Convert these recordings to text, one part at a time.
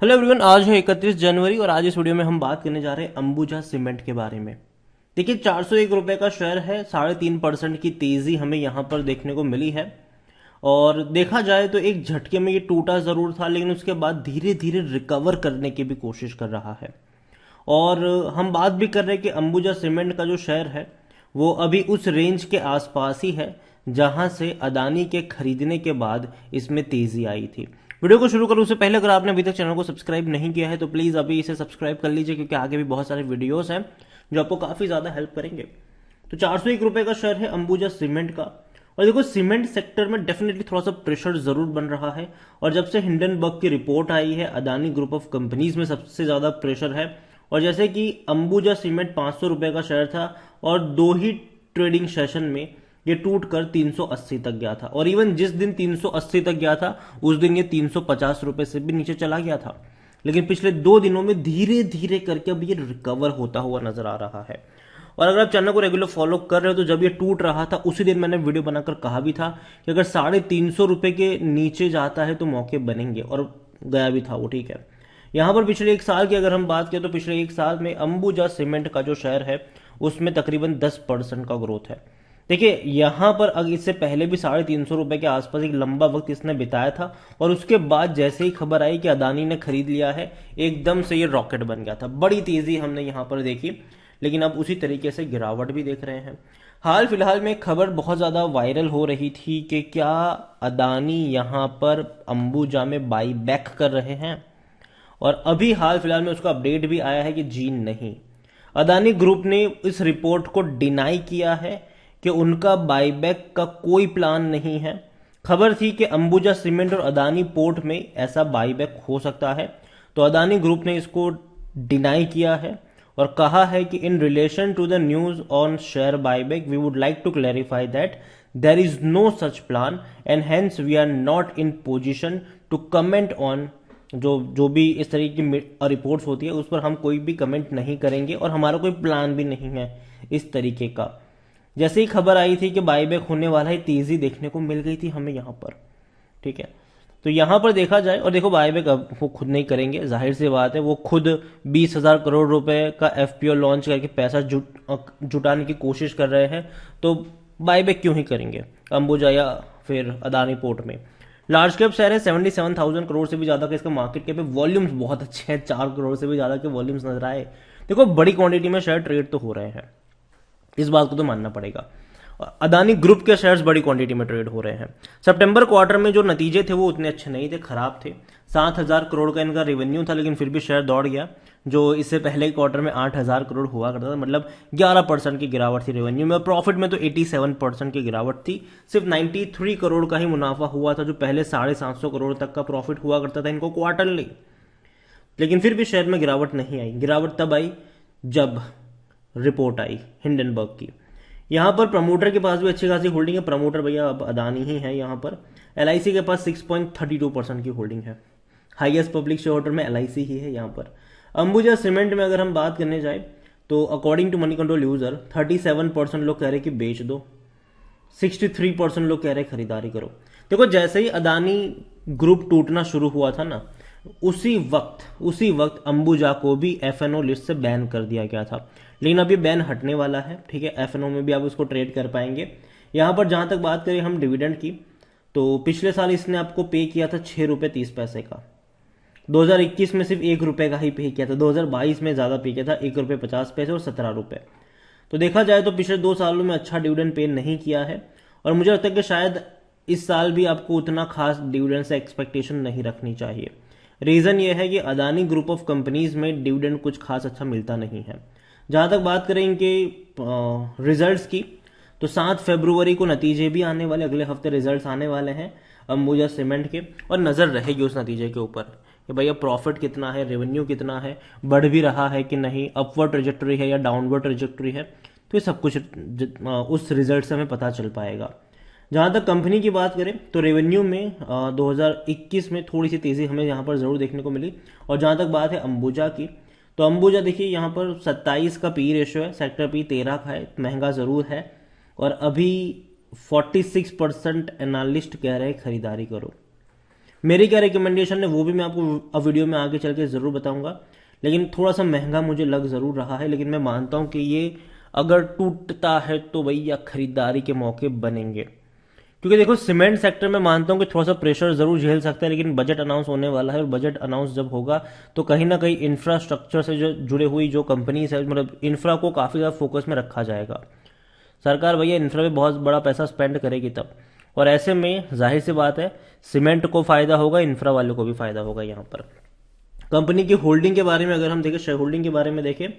Hello everyone, आज है 31 जनवरी और आज इस वीडियो में हम बात करने जा रहे हैं अंबुजा सीमेंट के बारे में। देखिए, 401 रुपए का शेयर है, 3.5% की तेजी हमें यहाँ पर देखने को मिली है। और देखा जाए तो एक झटके में ये टूटा जरूर था, लेकिन उसके बाद धीरे धीरे रिकवर करने की भी कोशिश कर रहा है। और हम बात भी कर रहे हैं कि अंबुजा सीमेंट का जो शेयर है वो अभी उस रेंज के आसपास ही है जहां से अदानी के खरीदने के बाद इसमें तेजी आई थी। वीडियो को शुरू करूं उससे पहले अगर आपने अभी तक चैनल को सब्सक्राइब नहीं किया है तो प्लीज अभी इसे सब्सक्राइब कर लीजिए, क्योंकि आगे भी बहुत सारे वीडियोस हैं जो आपको काफी ज्यादा हेल्प करेंगे। तो 401 रुपए का शेयर है अंबुजा सीमेंट का। और देखो, सीमेंट सेक्टर में डेफिनेटली थोड़ा सा प्रेशर जरूर बन रहा है। और जब से हिंडनबर्ग की रिपोर्ट आई है, अदानी ग्रुप ऑफ कंपनीज में सबसे ज्यादा प्रेशर है। और जैसे कि अंबुजा सीमेंट 500 रुपए का शेयर था और दो ही ट्रेडिंग सेशन में ये टूट कर 380 तक गया था। और इवन जिस दिन 380 तक गया था उस दिन ये 350 रुपए से भी नीचे चला गया था। लेकिन पिछले 2 दिनों में धीरे धीरे करके अब ये रिकवर होता हुआ नजर आ रहा है। और अगर आप चैनल को रेगुलर फॉलो कर रहे हो तो जब ये टूट रहा था उसी दिन मैंने वीडियो बनाकर कहा भी था कि अगर 350 रुपए के नीचे जाता है तो मौके बनेंगे, और गया भी था वो। ठीक है, यहां पर पिछले एक साल की अगर हम बात करें तो पिछले एक साल में अंबुजा सीमेंट का जो शेयर है उसमें तकरीबन 10% का ग्रोथ है। देखिए, यहां पर अगर इससे पहले भी 350 रुपए के आसपास एक लंबा वक्त इसने बिताया था, और उसके बाद जैसे ही खबर आई कि अदानी ने खरीद लिया है, एकदम से ये रॉकेट बन गया था। बड़ी तेजी हमने यहां पर देखी, लेकिन अब उसी तरीके से गिरावट भी देख रहे हैं। हाल फिलहाल में खबर बहुत ज्यादा वायरल हो रही थी कि क्या अदानी यहां पर अंबुजा में बाई बैक कर रहे हैं, और अभी हाल फिलहाल में उसका अपडेट भी आया है कि जी नहीं। अदानी ग्रुप ने इस रिपोर्ट को डिनाई किया है कि उनका बाईबैक का कोई प्लान नहीं है। खबर थी कि अंबुजा सीमेंट और अदानी पोर्ट में ऐसा बाईबैक हो सकता है, तो अदानी ग्रुप ने इसको डिनाई किया है और कहा है कि in relation to the news on share buyback we would like to clarify that there is no such plan and hence we are not in position to comment on. जो जो भी इस तरह की रिपोर्ट्स होती है उस पर हम कोई भी कमेंट नहीं करेंगे, और हमारा कोई प्लान भी नहीं है इस तरीके का। जैसे ही खबर आई थी कि बाईबैक होने वाला है, तेजी देखने को मिल गई थी हमें यहाँ पर। ठीक है, तो यहां पर देखा जाए, और देखो बाईबैक अब वो खुद नहीं करेंगे, जाहिर सी बात है। वो खुद 20,000 करोड़ रुपए का एफपीओ लॉन्च करके पैसा जुटाने की कोशिश कर रहे हैं, तो बाईबैक क्यों ही करेंगे अंबुजा या फिर अदानी पोर्ट में। लार्ज कैप शेयर है, 77,000 करोड़ से भी ज्यादा का इसका मार्केट कैप है। वॉल्यूम्स बहुत अच्छे हैं, 4 करोड़ से भी ज्यादा के वॉल्यूम्स नजर आए। देखो, बड़ी क्वांटिटी में शेयर ट्रेड तो हो रहे हैं, इस बात को तो मानना पड़ेगा। अदानी ग्रुप के शेयर्स बड़ी क्वांटिटी में ट्रेड हो रहे हैं। सितंबर क्वार्टर में जो नतीजे थे वो उतने अच्छे नहीं थे, खराब थे। 7,000 करोड़ का इनका रेवेन्यू था, लेकिन फिर भी शेयर दौड़ गया। जो इससे पहले क्वार्टर में 8,000 करोड़ हुआ करता था, मतलब 11% की गिरावट थी रेवेन्यू में। और प्रॉफिट में तो 87% की गिरावट थी। सिर्फ 93 करोड़ का ही मुनाफा हुआ था, जो पहले 750 करोड़ तक का प्रॉफिट हुआ करता था इनको क्वार्टरली। लेकिन फिर भी शेयर में गिरावट नहीं आई। गिरावट तब आई जब रिपोर्ट आई हिंडनबर्ग की। यहां पर प्रमोटर के पास भी अच्छी खासी होल्डिंग है। प्रमोटर भैया अब अदानी ही है। यहां पर एलआईसी के पास 6.32% की होल्डिंग है। हाईएस्ट पब्लिक शेयर होल्डर में एलआईसी ही है। यहां पर अंबुजा सीमेंट में अगर हम बात करने जाए तो according to Moneycontrol user 37% लोग कह रहे कि बेच दो, 63% लोग कह रहे खरीदारी करो। देखो, जैसे ही अदानी ग्रुप टूटना शुरू हुआ था ना, उसी वक्त अंबुजा को भी एफएनओ लिस्ट से बैन कर दिया गया था। लेकिन अब ये बैन हटने वाला है। ठीक है, एफएनओ में भी आप उसको ट्रेड कर पाएंगे। यहां पर जहां तक बात करें हम डिविडेंड की, तो पिछले साल इसने आपको पे किया था 6 रुपए 30 पैसे का। 2021 में सिर्फ 1 रुपए का ही पे किया था। 2022 में ज्यादा पे किया था, 1 रुपए 50 पैसे और 17 रुपए। तो देखा जाए तो पिछले 2 सालों में अच्छा डिविडेंड पे नहीं किया है। और मुझे लगता है कि शायद इस साल भी आपको उतना खास डिविडेंड से एक्सपेक्टेशन नहीं रखनी चाहिए। रीजन यह है कि अदानी ग्रुप ऑफ कंपनीज में डिविडेंड कुछ खास अच्छा मिलता नहीं है। जहां तक बात करें इनके रिजल्ट्स की, तो 7 फरवरी को नतीजे भी आने वाले, अगले हफ्ते रिजल्ट्स आने वाले हैं अंबुजा सीमेंट के। और नजर रहेगी उस नतीजे के ऊपर कि भैया प्रॉफिट कितना है, रेवेन्यू कितना है, बढ़ भी रहा है कि नहीं, अपवर्ड ट्रेजेक्टरी है या डाउनवर्ड ट्रेजेक्टरी है। तो ये सब कुछ उस रिजल्ट से हमें पता चल पाएगा। जहां तक कंपनी की बात करें तो रेवेन्यू में 2021 में थोड़ी सी तेजी हमें यहां पर जरूर देखने को मिली। और जहां तक बात है अंबुजा की, तो अंबुजा देखिए यहां पर 27 का पी रेशियो है, सेक्टर पी 13 का है, महंगा जरूर है। और अभी 46% एनालिस्ट कह रहे हैं खरीदारी करो। मेरी क्या रिकमेंडेशन है वो भी मैं आपको अब वीडियो में आगे चल के ज़रूर बताऊंगा, लेकिन थोड़ा सा महंगा मुझे लग ज़रूर रहा है, लेकिन मैं मानता हूँ कि ये अगर टूटता है तो भैया खरीदारी के मौके बनेंगे। क्योंकि देखो सीमेंट सेक्टर में मानता हूँ कि थोड़ा सा प्रेशर जरूर झेल सकता है, लेकिन बजट अनाउंस होने वाला है और बजट अनाउंस जब होगा तो कहीं ना कहीं इंफ्रास्ट्रक्चर से जो जुड़े हुई जो कंपनीज है, मतलब इंफ्रा को काफ़ी ज़्यादा फोकस में रखा जाएगा। सरकार भैया इंफ्रा पे बहुत बड़ा पैसा स्पेंड करेगी तब, और ऐसे में जाहिर सी बात है सीमेंट को फायदा होगा, इंफ्रा वालों को भी फायदा होगा। यहाँ पर कंपनी की होल्डिंग के बारे में अगर हम देखें, शेयर होल्डिंग के बारे में देखें,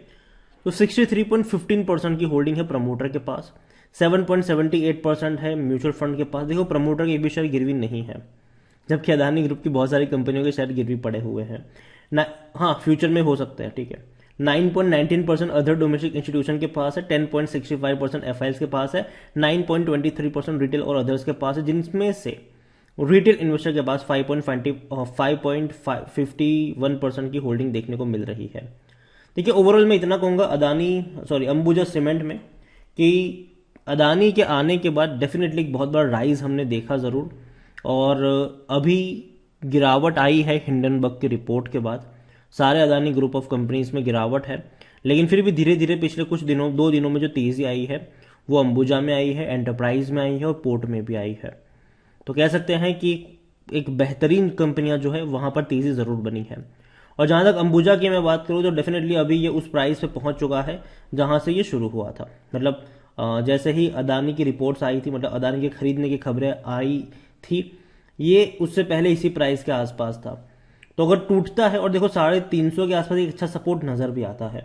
तो 63.15% की होल्डिंग है प्रमोटर के पास, 7.78% है म्यूचुअल फंड के पास। देखो प्रमोटर के एक भी शेयर गिरवी नहीं है, जबकि अदानी ग्रुप की बहुत सारी कंपनियों के शेयर गिरवी पड़े हुए हैं ना। हाँ फ्यूचर में हो सकता है, ठीक है। 9.19% अदर डोमेस्टिक इंस्टीट्यूशन के पास है, 10.65% एफआईएल्स के पास है, 9.23% रिटेल और अदर्स के पास है, जिनमें से रिटेल इन्वेस्टर के पास 5.51% की होल्डिंग देखने को मिल रही है। देखिए ओवरऑल मैं इतना कहूंगा अंबुजा सीमेंट में कि अदानी के आने के बाद डेफिनेटली एक बहुत बड़ा राइज हमने देखा ज़रूर, और अभी गिरावट आई है हिंडनबर्ग की रिपोर्ट के बाद, सारे अदानी ग्रुप ऑफ कंपनीज में गिरावट है, लेकिन फिर भी धीरे धीरे पिछले कुछ दिनों 2 दिनों में जो तेज़ी आई है वो अंबुजा में आई है, एंटरप्राइज में आई है और पोर्ट में भी आई है। तो कह सकते हैं कि एक बेहतरीन कंपनियां जो है वहां पर तेज़ी ज़रूर बनी है। और जहां तक अंबुजा की मैं बात करूं तो डेफिनेटली अभी ये उस प्राइस पे पहुंच चुका है जहां से ये शुरू हुआ था। मतलब जैसे ही अदानी की रिपोर्ट्स आई थी, मतलब अदानी के खरीदने की खबरें आई थी, ये उससे पहले इसी प्राइस के आसपास था। तो अगर टूटता है, और देखो 350 के आसपास एक अच्छा सपोर्ट नजर भी आता है,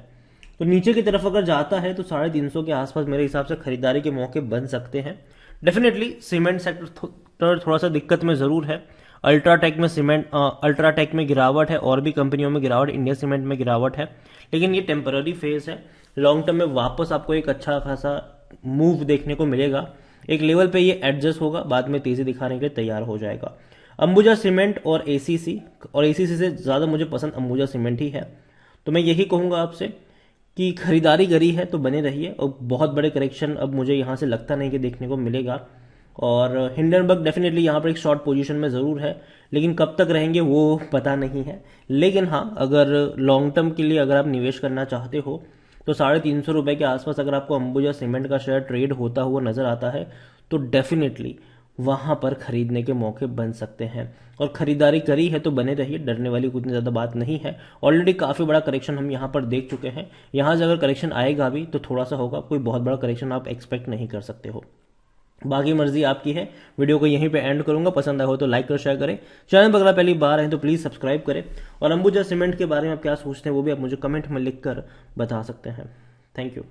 तो नीचे की तरफ अगर जाता है तो 350 के आसपास मेरे हिसाब से खरीदारी के मौके बन सकते हैं। डेफिनेटली सीमेंट सेक्टर थोड़ा सा दिक्कत में जरूर है। अल्ट्राटेक में गिरावट है, और भी कंपनियों में गिरावट, इंडिया सीमेंट में गिरावट है, लेकिन ये टेम्पररी फेज है। लॉन्ग टर्म में वापस आपको एक अच्छा खासा मूव देखने को मिलेगा, एक लेवल पे ये एडजस्ट होगा, बाद में तेजी दिखाने के लिए तैयार हो जाएगा। अंबुजा सीमेंट और एसीसी से ज़्यादा मुझे पसंद अंबुजा सीमेंट ही है। तो मैं यही कहूँगा आपसे कि खरीदारी करी है तो बने रहिए, और बहुत बड़े करेक्शन अब मुझे यहाँ से लगता नहीं कि देखने को मिलेगा। और हिंडनबर्ग डेफिनेटली यहाँ पर एक शॉर्ट पोजीशन में ज़रूर है, लेकिन कब तक रहेंगे वो पता नहीं है। लेकिन हाँ, अगर लॉन्ग टर्म के लिए अगर आप निवेश करना चाहते हो तो 350 रुपये के आसपास अगर आपको अंबुजा सीमेंट का शेयर ट्रेड होता हुआ नजर आता है तो डेफिनेटली वहां पर खरीदने के मौके बन सकते हैं। और खरीदारी करी है तो बने रहिए, डरने वाली कुछ ज़्यादा बात नहीं है। ऑलरेडी काफ़ी बड़ा करेक्शन हम यहाँ पर देख चुके हैं, यहाँ से अगर करेक्शन आएगा भी तो थोड़ा सा होगा, कोई बहुत बड़ा करेक्शन आप एक्सपेक्ट नहीं कर सकते हो। बाकी मर्जी आपकी है। वीडियो को यहीं पे एंड करूंगा, पसंद आया हो तो लाइक और शेयर करें, चैनल पर अगर पहली बार है तो प्लीज़ सब्सक्राइब करें, और अंबुजा सीमेंट के बारे में आप क्या सोचते हैं वो भी आप मुझे कमेंट में लिखकर बता सकते हैं। Thank you.